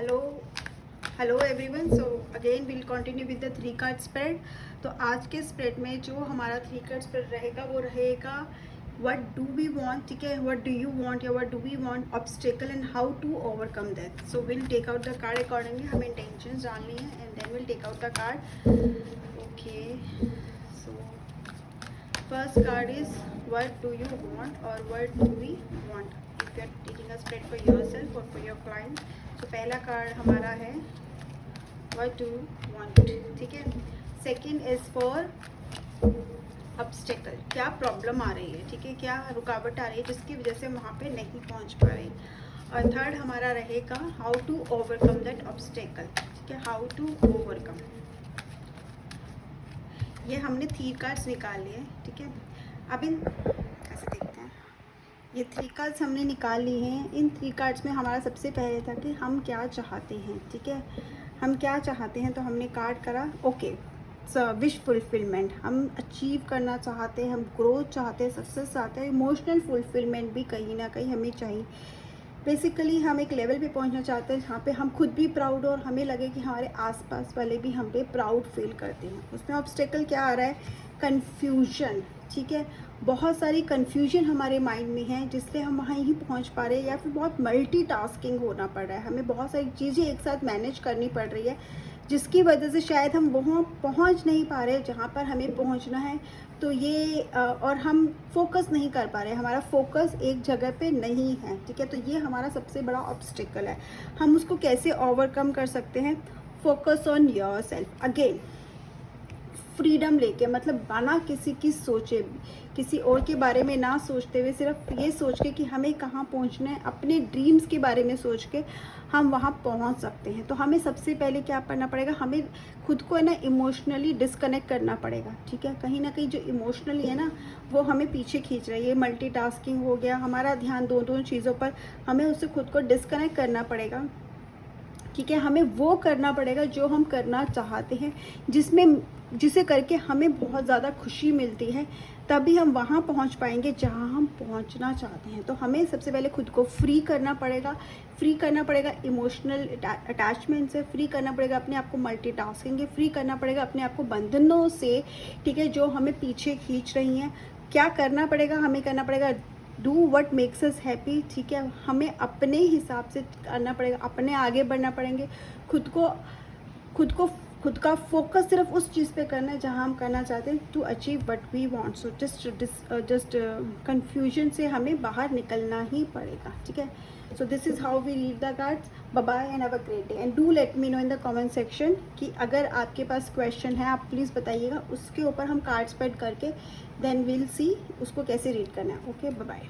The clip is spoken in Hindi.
Hello hello everyone. So again will continue with the 3 card spread. तो आज के स्प्रेड में जो हमारा 3 कार्ड स्प्रेड रहेगा वो रहेगा व्हाट डू वी वांट, ठीक है, व्हाट डू यू वांट या what do we want, obstacle and how to overcome that. So will take out the card accordingly, हमें इंटेंशंस डालनी है and then will take out the card. Okay, so first card is what do you want और what do we want if you are taking a spread for yourself और फॉर योर क्लाइंट। तो पहला कार्ड हमारा है व्हाट डू वांट, ठीक है। सेकंड इज फॉर ऑब्स्टेकल, क्या प्रॉब्लम आ रही है, ठीक है, क्या रुकावट आ रही है जिसकी वजह से वहाँ पे नहीं पहुँच पा रही। और थर्ड हमारा रहेगा how to overcome that obstacle, ठीक है, हाउ टू ओवरकम। ये हमने 3 कार्ड्स निकाल लिए, ठीक है। अब इन ऐसे देखते हैं, ये 3 कार्ड्स हमने निकाल लिए हैं। इन 3 कार्ड्स में हमारा सबसे पहले था कि हम क्या चाहते हैं, ठीक है, हम क्या चाहते हैं। तो हमने कार्ड करा ओके, विश फुलफिलमेंट, हम अचीव करना चाहते हैं, हम ग्रोथ चाहते हैं, सक्सेस चाहते हैं, इमोशनल फुलफिलमेंट भी कहीं ना कहीं हमें चाहिए। बेसिकली हम एक लेवल पे पहुंचना चाहते हैं जहाँ पे हम खुद भी प्राउड और हमें लगे कि हमारे आसपास वाले भी हम पे प्राउड फील करते हैं। उसमें ऑब्स्टेकल क्या आ रहा है, कन्फ्यूजन, ठीक है, बहुत सारी कन्फ्यूजन हमारे माइंड में है जिससे हम वहाँ ही पहुँच पा रहे हैं, या फिर बहुत मल्टीटास्किंग होना पड़ रहा है, हमें बहुत सारी चीज़ें एक साथ मैनेज करनी पड़ रही है जिसकी वजह से शायद हम वहाँ पहुँच नहीं पा रहे जहाँ पर हमें पहुँचना है। तो ये और हम फोकस नहीं कर पा रहे, हमारा फोकस एक जगह पे नहीं है, ठीक है। तो ये हमारा सबसे बड़ा ऑब्स्टेकल है। हम उसको कैसे ओवरकम कर सकते हैं, focus on yourself, again freedom लेके, मतलब बिना किसी की सोचे, किसी और के बारे में ना सोचते हुए, सिर्फ ये सोच के कि हमें कहाँ पहुँचना है, अपने ड्रीम्स के बारे में सोच के हम वहाँ पहुँच सकते हैं। तो हमें सबसे पहले क्या करना पड़ेगा, हमें खुद को है ना इमोशनली डिस्कनेक्ट करना पड़ेगा, ठीक है। कहीं ना कहीं जो इमोशनली है ना वो हमें पीछे खींच रही है, मल्टीटास्किंग हो गया, हमारा ध्यान दो चीज़ों पर, हमें उससे खुद को डिस्कनेक्ट करना पड़ेगा, ठीक है। हमें वो करना पड़ेगा जो हम करना चाहते हैं, जिसे करके हमें बहुत ज़्यादा खुशी मिलती है, तभी हम वहाँ पहुँच पाएंगे जहाँ हम पहुँचना चाहते हैं। तो हमें सबसे पहले खुद को फ्री करना पड़ेगा, इमोशनल अटैचमेंट से, फ्री करना पड़ेगा अपने आप को मल्टीटास्किंग से, फ्री करना पड़ेगा अपने आप को बंधनों से, ठीक है, जो हमें पीछे खींच रही हैं। क्या करना पड़ेगा, हमें करना पड़ेगा do what makes us happy, ठीक है, हमें अपने हिसाब से करना पड़ेगा, अपने आगे बढ़ना पड़ेंगे, खुद का फोकस सिर्फ उस चीज़ पे करना है जहाँ हम करना चाहते हैं, to achieve what we want. So just confusion से हमें बाहर निकलना ही पड़ेगा, ठीक है। So this is how we read the cards. Bye bye and have a great day and do let me know in the comment section कि अगर आपके पास क्वेश्चन है आप प्लीज़ बताइएगा, उसके ऊपर हम कार्ड स्प्रेड करके देन विल सी उसको कैसे रीड करना है। Okay, bye bye.